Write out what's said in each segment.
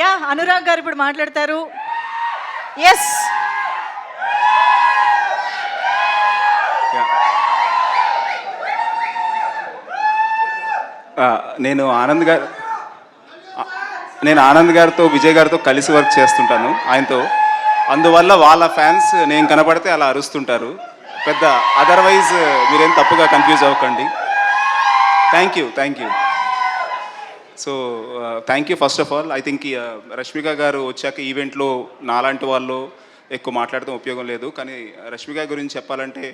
Yeah Anurag గారు ఇప్పుడు మాట్లాడతారు. ఎస్ నేను ఆనంద్ గారితో విజయ్ గారితో కలిసి వర్క్ చేస్తుంటాను ఆయనతో. అందువల్ల వాళ్ళ ఫ్యాన్స్ నేను కనపడితే అలా అరుస్తుంటారు. పెద్ద అదర్వైజ్ మీరేం తప్పుగా కన్ఫ్యూజ్ అవ్వకండి. Thank you. So thank you first of all. I think Rashmika గారు వచ్చాక ఈవెంట్లో నాలాంటి వాళ్ళు ఎక్కువ మాట్లాడడం ఉపయోగం లేదు. కానీ రష్మిక గురించి చెప్పాలంటే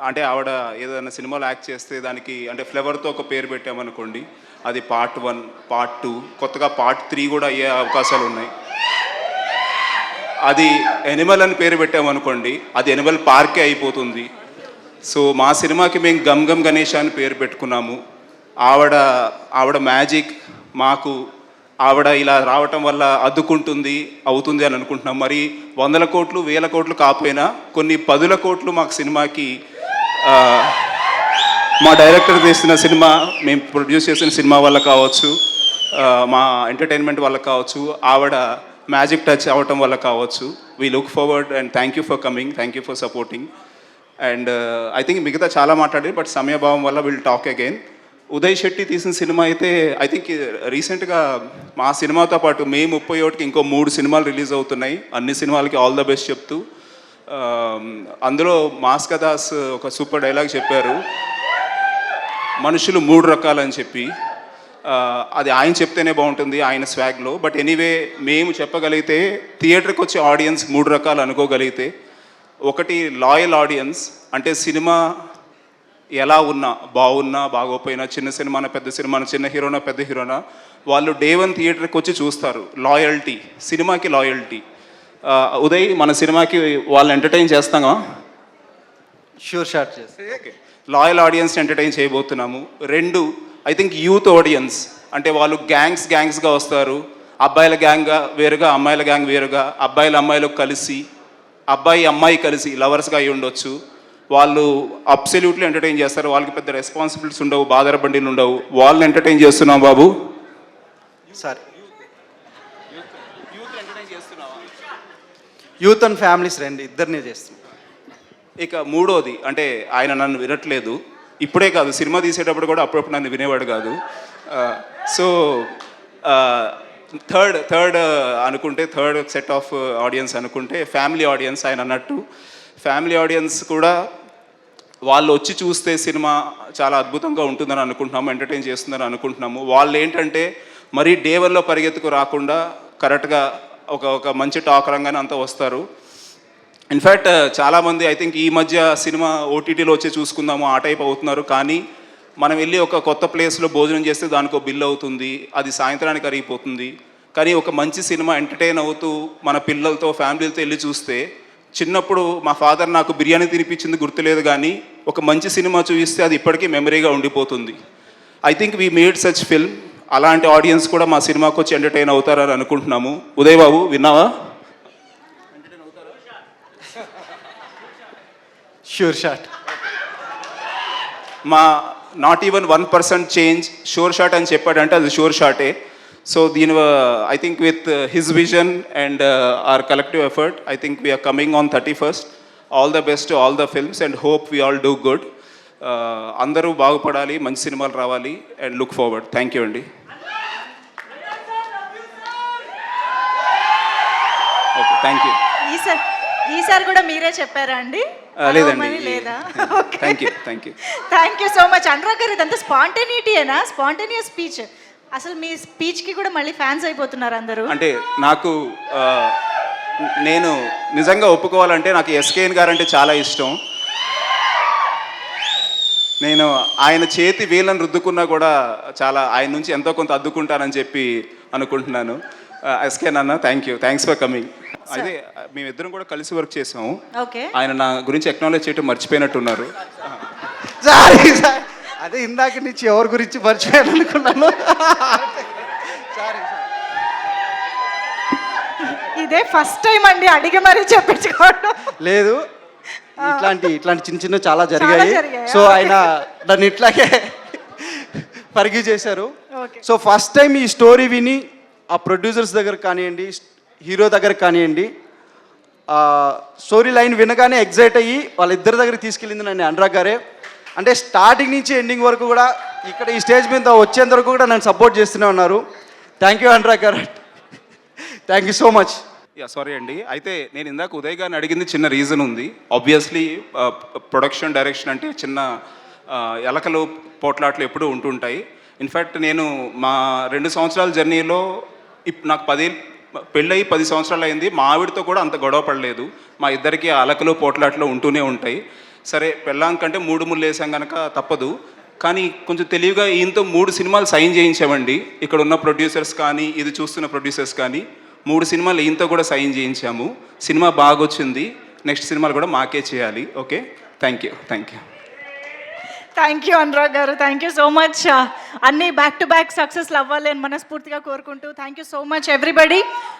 అంటే ఆవిడ ఏదైనా సినిమాలో యాక్ట్ చేస్తే దానికి అంటే ఫ్లేవర్తో ఒక పేరు పెట్టామనుకోండి, అది పార్ట్ 1, పార్ట్ 2, కొత్తగా పార్ట్ 3 కూడా అయ్యే అవకాశాలు ఉన్నాయి. అది ఎనిమల్ అని పేరు పెట్టామనుకోండి, అది ఎనిమల్ పార్కే అయిపోతుంది. సో మా సినిమాకి మేము గమ్ గమ్ గణేష్ అని పేరు పెట్టుకున్నాము. ఆవిడ మ్యాజిక్ మాకు ఆవిడ ఇలా రావటం వల్ల అద్దుకుంటుంది అవుతుంది అని అనుకుంటున్నాం. మరి 100 కోట్లు 1000 కోట్లు కాకపోయినా కొన్ని 10 కోట్లు మాకు సినిమాకి మా డైరెక్టర్ తీసిన సినిమా, మేము ప్రొడ్యూస్ చేసిన సినిమా వల్ల కావచ్చు, మా ఎంటర్టైన్మెంట్ వల్ల కావచ్చు, ఆవిడ మ్యాజిక్ టచ్ అవ్వటం వల్ల కావచ్చు. We look forward and thank you for coming, thank you for supporting. And I think మిగతా చాలా మాట్లాడారు, బట్ సమయభావం వల్ల will talk again. Uday Shetty తీసిన సినిమా అయితే ఐ థింక్ రీసెంట్గా మా సినిమాతో పాటు మే 31కి ఇంకో 3 సినిమాలు రిలీజ్ అవుతున్నాయి. అన్ని సినిమాలకి ఆల్ ద బెస్ట్ చెప్తూ అందులో మాస్కా దాస్ ఒక సూపర్ డైలాగ్ చెప్పారు, మనుషులు 3 రకాలని చెప్పి. అది ఆయన చెప్తేనే బాగుంటుంది ఆయన స్వాగ్లో. బట్ ఎనీవే మేము చెప్పగలిగితే థియేటర్కి వచ్చే ఆడియన్స్ 3 రకాలు అనుకోగలిగితే, ఒకటి లాయల్ ఆడియన్స్, అంటే సినిమా ఎలా ఉన్నా బాగున్నా బాగోపోయినా, చిన్న సినిమాన పెద్ద సినిమాన, చిన్న హీరోనా పెద్ద హీరోనా, వాళ్ళు డే 1 థియేటర్కి వచ్చి చూస్తారు. లాయల్టీ, సినిమాకి లాయల్టీ. ఉదయ్ మన సినిమాకి వాళ్ళు ఎంటర్టైన్ చేస్తామా? షూర్ షాట్ చేస్తాం. ఓకే, లాయల్ ఆడియన్స్ ఎంటర్టైన్ చేయబోతున్నాము. 2 ఐ థింక్ యూత్ ఆడియన్స్, అంటే వాళ్ళు గ్యాంగ్స్గా వస్తారు. అబ్బాయిల గ్యాంగ్ వేరుగా, అమ్మాయిల గ్యాంగ్ వేరుగా, అబ్బాయిలు అమ్మాయిలు కలిసి, అబ్బాయి అమ్మాయి కలిసి లవర్స్గా అయి ఉండొచ్చు. వాళ్ళు అబ్సల్యూట్లీ ఎంటర్టైన్ చేస్తారు. వాళ్ళకి పెద్ద రెస్పాన్సిబిలిటీస్ ఉండవు, బాధర బండిలు ఉండవు. వాళ్ళని ఎంటర్టైన్ చేస్తున్నాం బాబు. సార్ యూత్ అండ్ ఫ్యామిలీస్ రండి, ఇద్దరినే చేస్తున్నాం. ఇక 3వది, అంటే ఆయన నన్ను వినట్లేదు ఇప్పుడే కాదు, సినిమా తీసేటప్పుడు కూడా అప్పుడప్పుడు నన్ను వినేవాడు కాదు. సో థర్డ్ అనుకుంటే, థర్డ్ సెట్ ఆఫ్ ఆడియన్స్ అనుకుంటే ఫ్యామిలీ ఆడియన్స్. ఆయన అన్నట్టు ఫ్యామిలీ ఆడియన్స్ కూడా వాళ్ళు వచ్చి చూస్తే సినిమా చాలా అద్భుతంగా ఉంటుందని అనుకుంటున్నాము, ఎంటర్టైన్ చేస్తుందని అనుకుంటున్నాము. వాళ్ళు ఏంటంటే మరీ డే 1లో పరిగెత్తుకు రాకుండా కరెక్ట్గా ఒక మంచి టాక్ రంగానే అంతా వస్తారు. ఇన్ఫ్యాక్ట్ చాలామంది ఐ థింక్ ఈ మధ్య సినిమా ఓటీటీలో వచ్చి చూసుకుందాము ఆ టైప్ అవుతున్నారు. కానీ మనం వెళ్ళి ఒక కొత్త ప్లేస్లో భోజనం చేస్తే దానికి బిల్ అవుతుంది, అది సాయంత్రానికి అరిగిపోతుంది. కానీ ఒక మంచి సినిమా ఎంటర్టైన్ అవుతూ మన పిల్లలతో ఫ్యామిలీలతో వెళ్ళి చూస్తే, చిన్నప్పుడు మా ఫాదర్ నాకు బిర్యానీ తినిపించింది గుర్తులేదు, కానీ ఒక మంచి సినిమా చూపిస్తే అది ఇప్పటికీ మెమరీగా ఉండిపోతుంది. I think we made such film. అలాంటి ఆడియన్స్ కూడా మా సినిమాకి వచ్చి ఎంటర్టైన్ అవుతారని అనుకుంటున్నాము. ఉదయ్ బాబు విన్నావా? Sure shot. మా not even 1% change sure shot అని చెప్పాడంటే అది షూర్ షాటే. సో దీని I think with his vision and our collective effort, I think we are coming on 31st. All the best to all the films and hope we all do good. అందరూ బాగుపడాలి, మంచి సినిమాలు రావాలి and look forward. Thank you అండి. Okay, thank you. ఈసారి కూడా మీరే చెప్పారా అండి? లేదండి, లేదా? Thank you so much. Anurag గారు ఇదంతా స్పాంటేనిటీయేనా? Spontaneous speech. అసలు మీ స్పీచ్కి కూడా మళ్ళీ ఫ్యాన్స్ అయిపోతున్నారు అందరూ. అంటే నాకు నేను నిజంగా ఒప్పుకోవాలంటే నాకు ఎస్కేఎన్ గారు అంటే చాలా ఇష్టం. నేను ఆయన చేతి వీళ్ళని రుద్దుకున్నా కూడా చాలా ఆయన నుంచి ఎంతో కొంత అద్దుకుంటానని చెప్పి అనుకుంటున్నాను. ఎస్కేఎన్ అన్న, థ్యాంక్స్ ఫర్ కమింగ్. అదే మేమిద్దరం కూడా కలిసి వర్క్ చేసాము. ఆయన నా గురించి ఎక్నాలజ్ చేయటం మర్చిపోయినట్టున్నారు. అదే ఇందాక నుంచి ఎవరి గురించి మర్చిపోయాలనుకున్నాను. ఇదే ఫస్ట్ టైం అండి అడిగి మరీ చెప్పించుకోవడం. లేదు, ఇట్లాంటి చిన్న చిన్న చాలా జరిగాయి. సో ఆయన దాన్ని ఇట్లాగే పరిగి చేశారు. సో ఫస్ట్ టైం ఈ స్టోరీ విని ఆ ప్రొడ్యూసర్స్ దగ్గర కానివ్వండి, హీరో దగ్గర కానివ్వండి, స్టోరీ లైన్ వినగానే ఎగ్జైట్ అయ్యి వాళ్ళిద్దరి దగ్గర తీసుకెళ్ళింది నన్ను అనురాగ్ గారే. అంటే స్టార్టింగ్ నుంచి ఎండింగ్ వరకు కూడా ఇక్కడ ఈ స్టేజ్ మీద వచ్చేంత వరకు కూడా నన్ను సపోర్ట్ చేస్తూనే ఉన్నారు. థ్యాంక్ యూ అనురాగ్ గారు, thank you so much. Sorry అండి. అయితే నేను ఇందాక ఉదయ్ గారిని అడిగింది చిన్న రీజన్ ఉంది. ఆబ్వియస్లీ ప్రొడక్షన్ డైరెక్షన్ అంటే చిన్న ఎలకలు పోట్లాట్లు ఎప్పుడూ ఉంటుంటాయి. ఇన్ఫ్యాక్ట్ నేను మా 2 సంవత్సరాల జర్నీలో నాకు పెళ్ళయి 10 సంవత్సరాలు అయింది. మా ఆవిడతో కూడా అంత గొడవ పడలేదు. మా ఇద్దరికి అలకలు పోట్లాట్లు ఉంటూనే ఉంటాయి. సరే పెళ్ళాం కంటే 3 ముళ్ళు వేసాం కనుక తప్పదు. కానీ కొంచెం తెలివిగా ఈయనతో 3 సినిమాలు సైన్ చేయించామండి. ఇక్కడ ఉన్న ప్రొడ్యూసర్స్ కానీ, ఇది చూస్తున్న ప్రొడ్యూసర్స్ కానీ 3 సినిమాలు ఈయనతో కూడా సైన్ చేయించాము. సినిమా బాగా వచ్చింది. నెక్స్ట్ సినిమాలు కూడా మాకే చేయాలి. Okay, thank you. Thank you Anurag గారు, థ్యాంక్ యూ సో మచ్. అన్నీ బ్యాక్ టు బ్యాక్ సక్సెస్లు అవ్వాలి అని మనస్ఫూర్తిగా కోరుకుంటూ thank you so much everybody.